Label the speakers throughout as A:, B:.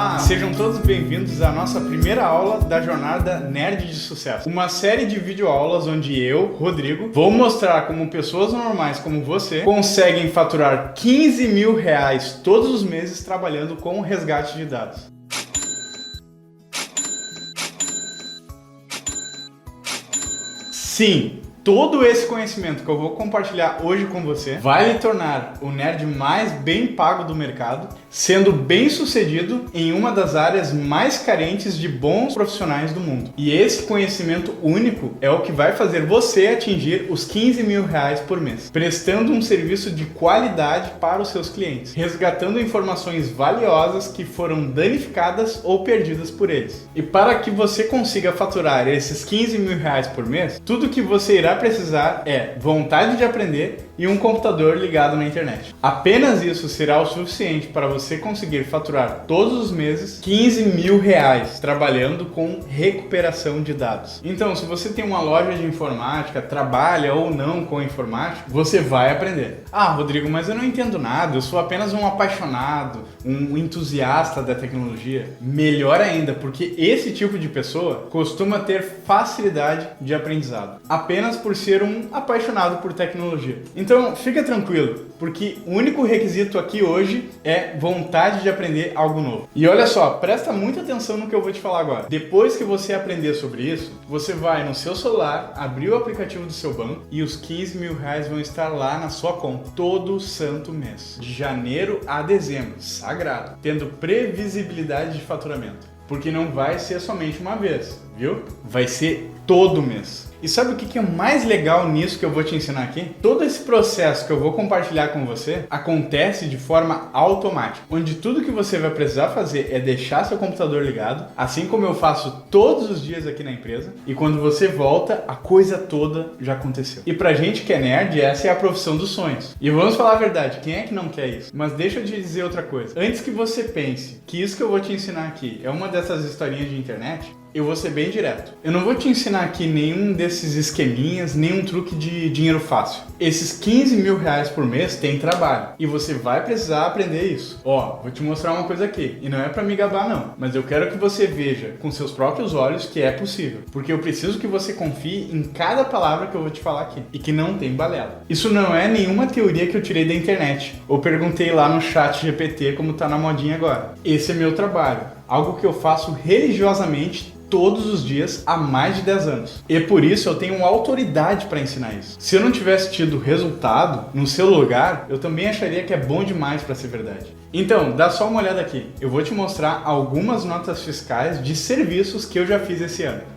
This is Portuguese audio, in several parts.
A: Olá, sejam todos bem-vindos à nossa primeira aula da jornada Nerd de Sucesso. Uma série de videoaulas onde eu, Rodrigo, vou mostrar como pessoas normais como você conseguem faturar 15 mil reais todos os meses trabalhando com resgate de dados. Sim, todo esse conhecimento que eu vou compartilhar hoje com você vai lhe tornar o nerd mais bem pago do mercado, sendo bem sucedido em uma das áreas mais carentes de bons profissionais do mundo. E esse conhecimento único é o que vai fazer você atingir os 15 mil reais por mês, prestando um serviço de qualidade para os seus clientes, resgatando informações valiosas que foram danificadas ou perdidas por eles. E para que você consiga faturar esses 15 mil reais por mês, tudo que você irá precisar é vontade de aprender e um computador ligado na internet. Apenas isso será o suficiente para você conseguir faturar todos os meses 15 mil reais trabalhando com recuperação de dados. Então, se você tem uma loja de informática, trabalha ou não com informática, você vai aprender. Ah, Rodrigo, mas eu não entendo nada, eu sou apenas um apaixonado, um entusiasta da tecnologia. Melhor ainda, porque esse tipo de pessoa costuma ter facilidade de aprendizado, apenas por ser um apaixonado por tecnologia. Então, fica tranquilo, porque o único requisito aqui hoje é vontade de aprender algo novo. E olha só, presta muita atenção no que eu vou te falar agora. Depois que você aprender sobre isso, você vai no seu celular, abrir o aplicativo do seu banco e os 15 mil reais vão estar lá na sua conta todo santo mês, de janeiro a dezembro, sagrado, tendo previsibilidade de faturamento. Porque não vai ser somente uma vez, viu? Vai ser todo mês. E sabe o que é mais legal nisso que eu vou te ensinar aqui? Todo esse processo que eu vou compartilhar com você acontece de forma automática, onde tudo que você vai precisar fazer é deixar seu computador ligado, assim como eu faço todos os dias aqui na empresa, e quando você volta, a coisa toda já aconteceu. E pra gente que é nerd, essa é a profissão dos sonhos. E vamos falar a verdade, quem é que não quer isso? Mas deixa eu te dizer outra coisa. Antes que você pense que isso que eu vou te ensinar aqui é uma dessas historinhas de internet, eu vou ser bem direto. Eu não vou te ensinar aqui nenhum desses esqueminhas, nenhum truque de dinheiro fácil. Esses 15 mil reais por mês tem trabalho e você vai precisar aprender isso. Ó, vou te mostrar uma coisa aqui e não é pra me gabar não, mas eu quero que você veja com seus próprios olhos que é possível, porque eu preciso que você confie em cada palavra que eu vou te falar aqui e que não tem balela. Isso não é nenhuma teoria que eu tirei da internet ou perguntei lá no chat GPT como tá na modinha agora. Esse é meu trabalho, algo que eu faço religiosamente todos os dias há mais de 10 anos. E por isso eu tenho autoridade para ensinar isso. Se eu não tivesse tido resultado no seu lugar, eu também acharia que é bom demais para ser verdade. Então, dá só uma olhada aqui. Eu vou te mostrar algumas notas fiscais de serviços que eu já fiz esse ano.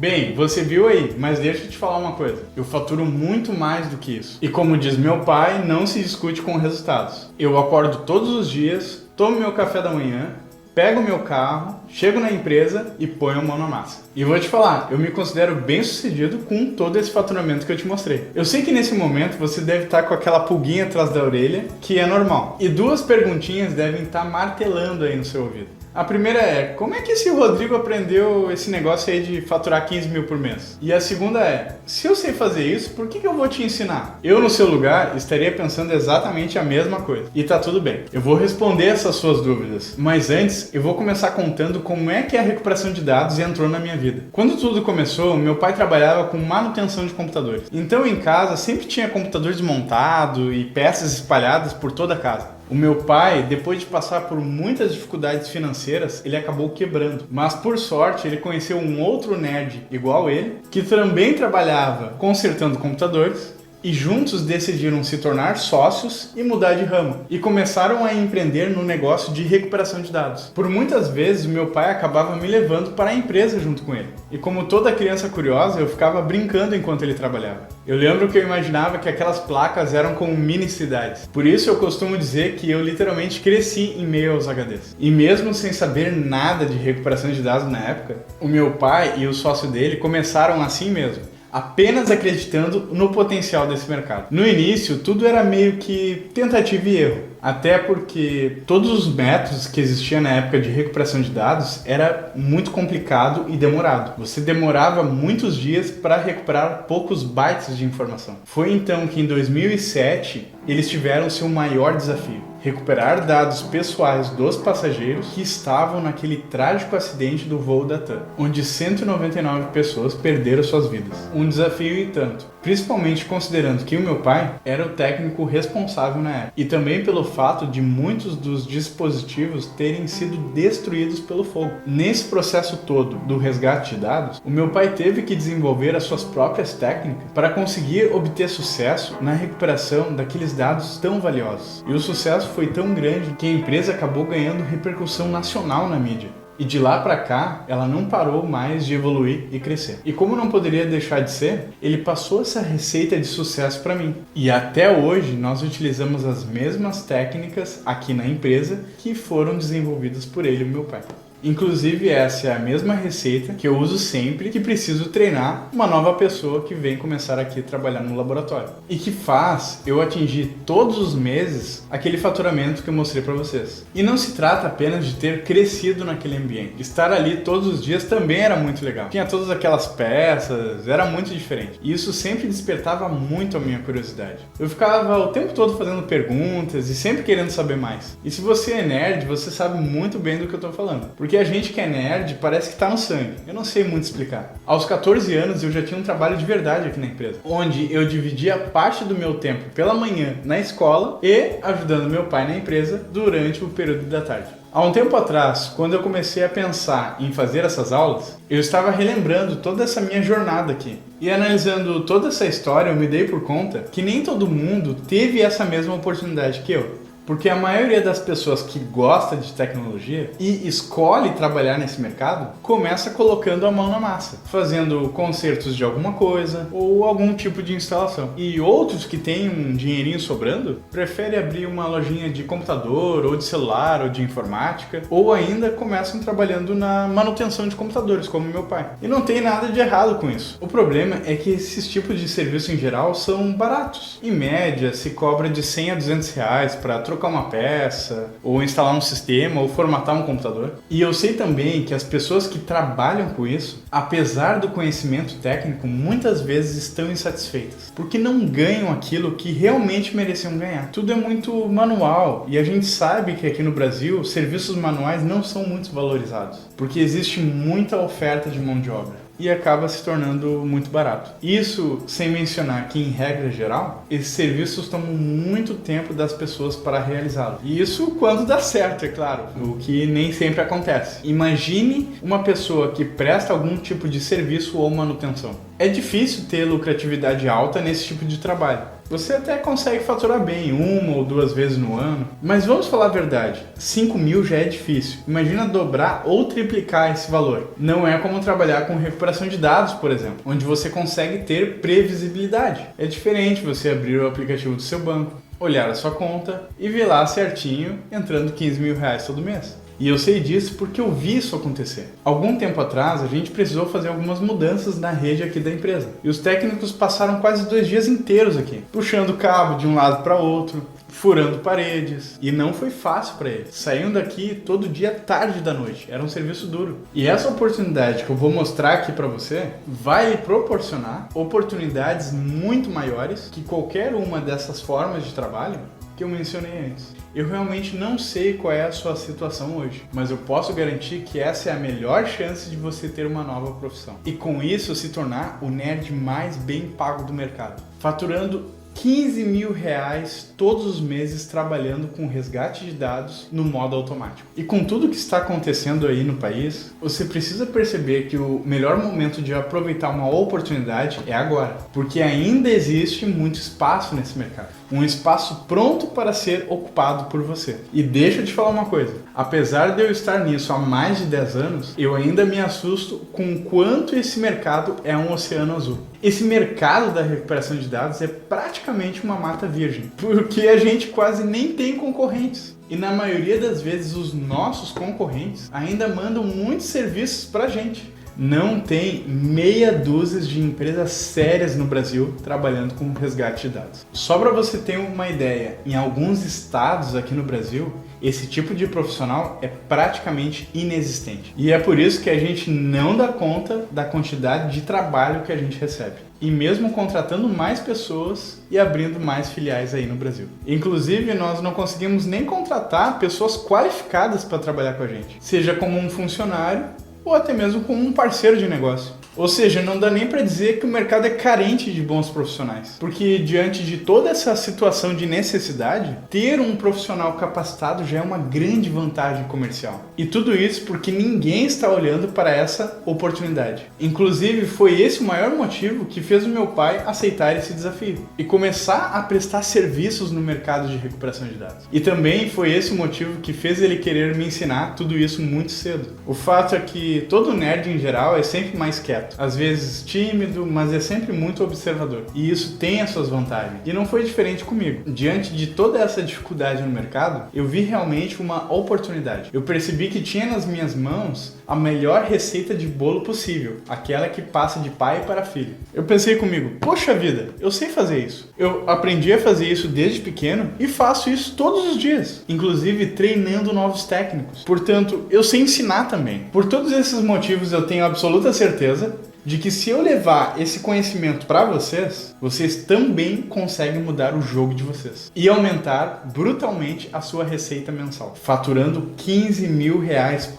A: Bem, você viu aí, mas deixa eu te falar uma coisa. Eu faturo muito mais do que isso. E como diz meu pai, não se discute com resultados. Eu acordo todos os dias, tomo meu café da manhã, pego meu carro, chego na empresa e ponho a mão na massa. E vou te falar, eu me considero bem sucedido com todo esse faturamento que eu te mostrei. Eu sei que nesse momento você deve estar com aquela pulguinha atrás da orelha, que é normal. E duas perguntinhas devem estar martelando aí no seu ouvido. A primeira é, como é que esse Rodrigo aprendeu esse negócio aí de faturar 15 mil por mês? E a segunda é, se eu sei fazer isso, por que eu vou te ensinar? Eu, no seu lugar, estaria pensando exatamente a mesma coisa. E tá tudo bem. Eu vou responder essas suas dúvidas. Mas antes, eu vou começar contando como é que a recuperação de dados entrou na minha vida. Quando tudo começou, meu pai trabalhava com manutenção de computadores. Então, em casa, sempre tinha computador desmontado e peças espalhadas por toda a casa. O meu pai, depois de passar por muitas dificuldades financeiras, ele acabou quebrando. Mas por sorte, ele conheceu um outro nerd igual ele, que também trabalhava consertando computadores, e juntos decidiram se tornar sócios e mudar de ramo. E começaram a empreender no negócio de recuperação de dados. Por muitas vezes, meu pai acabava me levando para a empresa junto com ele. E como toda criança curiosa, eu ficava brincando enquanto ele trabalhava. Eu lembro que eu imaginava que aquelas placas eram como mini cidades. Por isso eu costumo dizer que eu literalmente cresci em meio aos HDs. E mesmo sem saber nada de recuperação de dados na época, o meu pai e o sócio dele começaram assim mesmo. apenas acreditando no potencial desse mercado. No início, tudo era meio que tentativa e erro, até porque todos os métodos que existiam na época de recuperação de dados era muito complicado e demorado. Você demorava muitos dias para recuperar poucos bytes de informação. Foi então que em 2007 eles tiveram seu maior desafio: recuperar dados pessoais dos passageiros que estavam naquele trágico acidente do voo da TAM, onde 199 pessoas perderam suas vidas. Um desafio e tanto, principalmente considerando que o meu pai era o técnico responsável na época, e também pelo fato de muitos dos dispositivos terem sido destruídos pelo fogo. Nesse processo todo do resgate de dados, o meu pai teve que desenvolver as suas próprias técnicas para conseguir obter sucesso na recuperação daqueles dados tão valiosos. E o sucesso foi tão grande que a empresa acabou ganhando repercussão nacional na mídia. E de lá para cá, ela não parou mais de evoluir e crescer. E como não poderia deixar de ser, ele passou essa receita de sucesso para mim. E até hoje, nós utilizamos as mesmas técnicas aqui na empresa que foram desenvolvidas por ele e meu pai. Inclusive, essa é a mesma receita que eu uso sempre que preciso treinar uma nova pessoa que vem começar aqui a trabalhar no laboratório. E que faz eu atingir todos os meses aquele faturamento que eu mostrei para vocês. E não se trata apenas de ter crescido naquele ambiente. Estar ali todos os dias também era muito legal. Tinha todas aquelas peças, era muito diferente. E isso sempre despertava muito a minha curiosidade. Eu ficava o tempo todo fazendo perguntas e sempre querendo saber mais. E se você é nerd, você sabe muito bem do que eu tô falando. Porque a gente que é nerd parece que tá no sangue. Eu não sei muito explicar. Aos 14 anos eu já tinha um trabalho de verdade aqui na empresa, onde eu dividia parte do meu tempo pela manhã na escola e ajudando meu pai na empresa durante o período da tarde. Há um tempo atrás, quando eu comecei a pensar em fazer essas aulas, eu estava relembrando toda essa minha jornada aqui. E analisando toda essa história, eu me dei por conta que nem todo mundo teve essa mesma oportunidade que eu. Porque a maioria das pessoas que gosta de tecnologia e escolhe trabalhar nesse mercado começa colocando a mão na massa, fazendo consertos de alguma coisa ou algum tipo de instalação. E outros que têm um dinheirinho sobrando preferem abrir uma lojinha de computador ou de celular ou de informática, ou ainda começam trabalhando na manutenção de computadores, como meu pai. E não tem nada de errado com isso. O problema é que esses tipos de serviço em geral são baratos. Em média, se cobra de 100 a 200 reais para trocar uma peça, ou instalar um sistema, ou formatar um computador. E eu sei também que as pessoas que trabalham com isso, apesar do conhecimento técnico, muitas vezes estão insatisfeitas, porque não ganham aquilo que realmente mereciam ganhar. Tudo é muito manual, e a gente sabe que aqui no Brasil, serviços manuais não são muito valorizados, porque existe muita oferta de mão de obra e acaba se tornando muito barato. Isso sem mencionar que, em regra geral, esses serviços tomam muito tempo das pessoas para realizá-los. E isso quando dá certo, é claro, o que nem sempre acontece. Imagine uma pessoa que presta algum tipo de serviço ou manutenção. É difícil ter lucratividade alta nesse tipo de trabalho. Você até consegue faturar bem 1 ou 2 vezes no ano, mas vamos falar a verdade, 5 mil já é difícil. Imagina dobrar ou triplicar esse valor. Não é como trabalhar com recuperação de dados, por exemplo, onde você consegue ter previsibilidade. É diferente você abrir o aplicativo do seu banco, olhar a sua conta e ver lá certinho entrando 15 mil reais todo mês. E eu sei disso porque eu vi isso acontecer. Algum tempo atrás, a gente precisou fazer algumas mudanças na rede aqui da empresa. E os técnicos passaram quase 2 dias inteiros aqui, puxando cabo de um lado para outro, furando paredes. E não foi fácil para eles. Saíam daqui todo dia tarde da noite. Era um serviço duro. E essa oportunidade que eu vou mostrar aqui para você vai lhe proporcionar oportunidades muito maiores que qualquer uma dessas formas de trabalho que eu mencionei antes. Eu realmente não sei qual é a sua situação hoje, mas eu posso garantir que essa é a melhor chance de você ter uma nova profissão. E com isso se tornar o nerd mais bem pago do mercado, faturando 15 mil reais todos os meses trabalhando com resgate de dados no modo automático. E com tudo que está acontecendo aí no país, você precisa perceber que o melhor momento de aproveitar uma oportunidade é agora, porque ainda existe muito espaço nesse mercado. Um espaço pronto para ser ocupado por você. E deixa eu te falar uma coisa, apesar de eu estar nisso há mais de 10 anos, eu ainda me assusto com o quanto esse mercado é um oceano azul. Esse mercado da recuperação de dados é praticamente uma mata virgem, porque a gente quase nem tem concorrentes. E na maioria das vezes os nossos concorrentes ainda mandam muitos serviços pra gente. Não tem meia dúzia de empresas sérias no Brasil trabalhando com resgate de dados. Só para você ter uma ideia, em alguns estados aqui no Brasil, esse tipo de profissional é praticamente inexistente. E é por isso que a gente não dá conta da quantidade de trabalho que a gente recebe. E mesmo contratando mais pessoas e abrindo mais filiais aí no Brasil. Inclusive, nós não conseguimos nem contratar pessoas qualificadas para trabalhar com a gente. Seja como um funcionário ou até mesmo como um parceiro de negócio. Ou seja, não dá nem para dizer que o mercado é carente de bons profissionais. Porque diante de toda essa situação de necessidade, ter um profissional capacitado já é uma grande vantagem comercial. E tudo isso porque ninguém está olhando para essa oportunidade. Inclusive, foi esse o maior motivo que fez o meu pai aceitar esse desafio e começar a prestar serviços no mercado de recuperação de dados. E também foi esse o motivo que fez ele querer me ensinar tudo isso muito cedo. O fato é que todo nerd em geral é sempre mais quieto. Às vezes tímido, mas é sempre muito observador. E isso tem as suas vantagens. E não foi diferente comigo. Diante de toda essa dificuldade no mercado, eu vi realmente uma oportunidade. Eu percebi que tinha nas minhas mãos a melhor receita de bolo possível, aquela que passa de pai para filho. Eu pensei comigo, poxa vida, eu sei fazer isso. Eu aprendi a fazer isso desde pequeno e faço isso todos os dias, inclusive treinando novos técnicos. Portanto, eu sei ensinar também. Por todos esses motivos, eu tenho absoluta certeza de que se eu levar esse conhecimento para vocês, vocês também conseguem mudar o jogo de vocês e aumentar brutalmente a sua receita mensal, faturando R$15 mil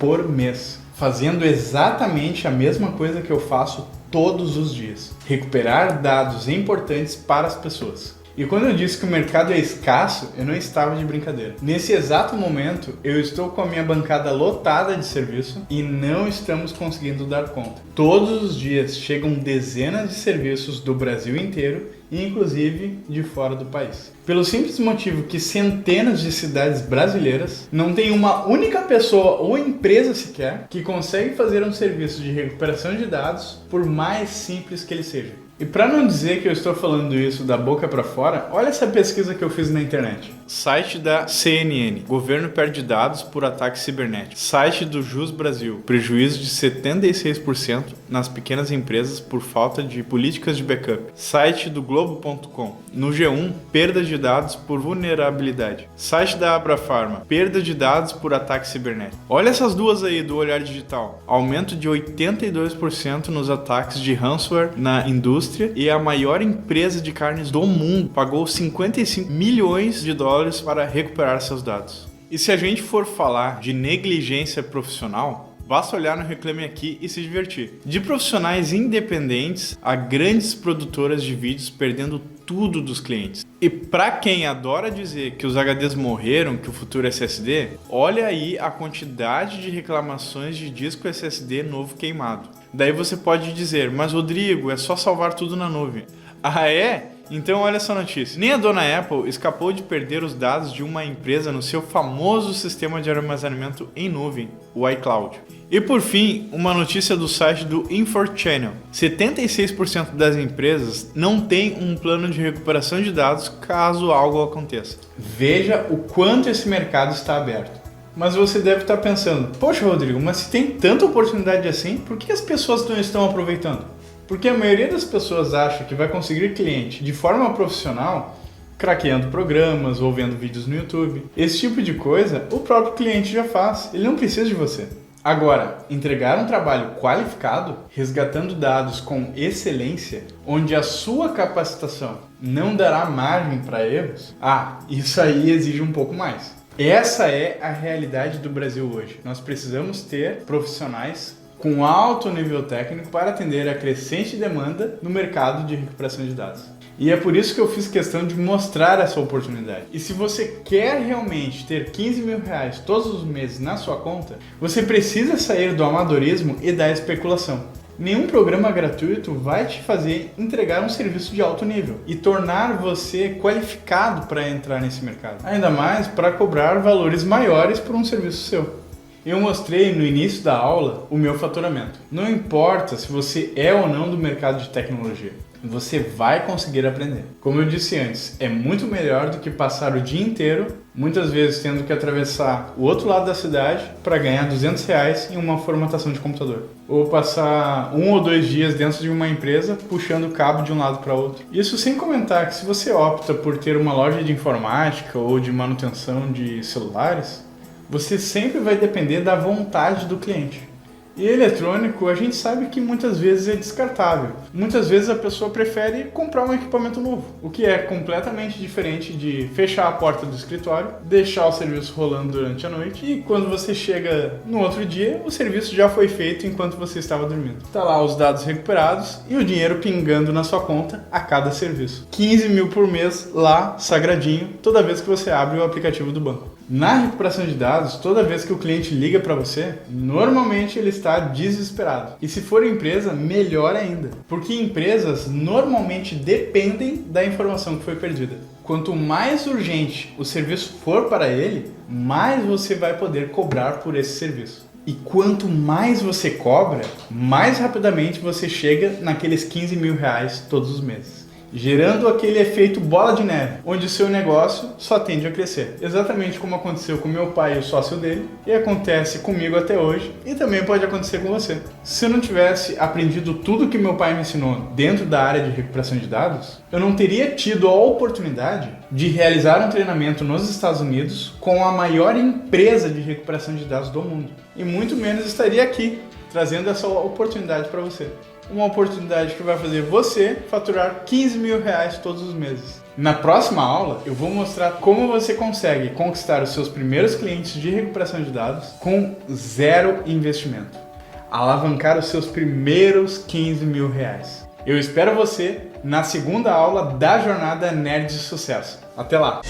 A: por mês, fazendo exatamente a mesma coisa que eu faço todos os dias: recuperar dados importantes para as pessoas. E quando eu disse que o mercado é escasso, eu não estava de brincadeira. Nesse exato momento, eu estou com a minha bancada lotada de serviço e não estamos conseguindo dar conta. Todos os dias chegam dezenas de serviços do Brasil inteiro e inclusive de fora do país. Pelo simples motivo que centenas de cidades brasileiras não tem uma única pessoa ou empresa sequer que consegue fazer um serviço de recuperação de dados, por mais simples que ele seja. E para não dizer que eu estou falando isso da boca para fora, olha essa pesquisa que eu fiz na internet. Site da CNN: governo perde dados por ataque cibernético. Site do Jus Brasil: prejuízo de 76% nas pequenas empresas por falta de políticas de backup. Site do Globo.com: no G1, perda de dados por vulnerabilidade. Site da Abrafarma: perda de dados por ataque cibernético. Olha essas duas aí do Olhar Digital: aumento de 82% nos ataques de ransomware na indústria, e a maior empresa de carnes do mundo pagou 55 milhões de dólares para recuperar seus dados. E se a gente for falar de negligência profissional, basta olhar no Reclame Aqui e se divertir. De profissionais independentes a grandes produtoras de vídeos perdendo tudo dos clientes. E para quem adora dizer que os HDs morreram, que o futuro é SSD, olha aí a quantidade de reclamações de disco SSD novo queimado. Daí você pode dizer, mas Rodrigo, é só salvar tudo na nuvem. Ah é? Então olha essa notícia. Nem a dona Apple escapou de perder os dados de uma empresa no seu famoso sistema de armazenamento em nuvem, o iCloud. E por fim, uma notícia do site do InfoChannel. 76% das empresas não têm um plano de recuperação de dados caso algo aconteça. Veja o quanto esse mercado está aberto. Mas você deve estar pensando, poxa Rodrigo, mas se tem tanta oportunidade assim, por que as pessoas não estão aproveitando? Porque a maioria das pessoas acha que vai conseguir cliente de forma profissional craqueando programas ou vendo vídeos no YouTube. Esse tipo de coisa o próprio cliente já faz, ele não precisa de você. Agora, entregar um trabalho qualificado, resgatando dados com excelência, onde a sua capacitação não dará margem para erros, isso aí exige um pouco mais. Essa é a realidade do Brasil hoje. Nós precisamos ter profissionais com alto nível técnico para atender a crescente demanda no mercado de recuperação de dados. E é por isso que eu fiz questão de mostrar essa oportunidade. E se você quer realmente ter R$15 mil todos os meses na sua conta, você precisa sair do amadorismo e da especulação. Nenhum programa gratuito vai te fazer entregar um serviço de alto nível e tornar você qualificado para entrar nesse mercado. Ainda mais para cobrar valores maiores por um serviço seu. Eu mostrei no início da aula o meu faturamento. Não importa se você é ou não do mercado de tecnologia. você vai conseguir aprender. Como eu disse antes, é muito melhor do que passar o dia inteiro, muitas vezes tendo que atravessar o outro lado da cidade para ganhar R$200 em uma formatação de computador. Ou passar 1 ou 2 dias dentro de uma empresa puxando o cabo de um lado para outro. Isso sem comentar que se você opta por ter uma loja de informática ou de manutenção de celulares, você sempre vai depender da vontade do cliente. E eletrônico, a gente sabe que muitas vezes é descartável. Muitas vezes a pessoa prefere comprar um equipamento novo, o que é completamente diferente de fechar a porta do escritório, deixar o serviço rolando durante a noite e quando você chega no outro dia, o serviço já foi feito enquanto você estava dormindo. Tá lá os dados recuperados e o dinheiro pingando na sua conta a cada serviço. 15 mil por mês lá, sagradinho, toda vez que você abre o aplicativo do banco. Na recuperação de dados, toda vez que o cliente liga para você, normalmente ele está desesperado. E se for empresa, melhor ainda. Porque empresas normalmente dependem da informação que foi perdida. Quanto mais urgente o serviço for para ele, mais você vai poder cobrar por esse serviço. E quanto mais você cobra, mais rapidamente você chega naqueles 15 mil reais todos os meses. Gerando aquele efeito bola de neve, onde o seu negócio só tende a crescer. Exatamente como aconteceu com meu pai e o sócio dele, e acontece comigo até hoje, e também pode acontecer com você. Se eu não tivesse aprendido tudo que meu pai me ensinou dentro da área de recuperação de dados, eu não teria tido a oportunidade de realizar um treinamento nos Estados Unidos com a maior empresa de recuperação de dados do mundo. E muito menos estaria aqui, trazendo essa oportunidade para você. Uma oportunidade que vai fazer você faturar 15 mil reais todos os meses. Na próxima aula, eu vou mostrar como você consegue conquistar os seus primeiros clientes de recuperação de dados com 0 investimento. Alavancar os seus primeiros 15 mil reais. Eu espero você na segunda aula da jornada Nerd de Sucesso. Até lá!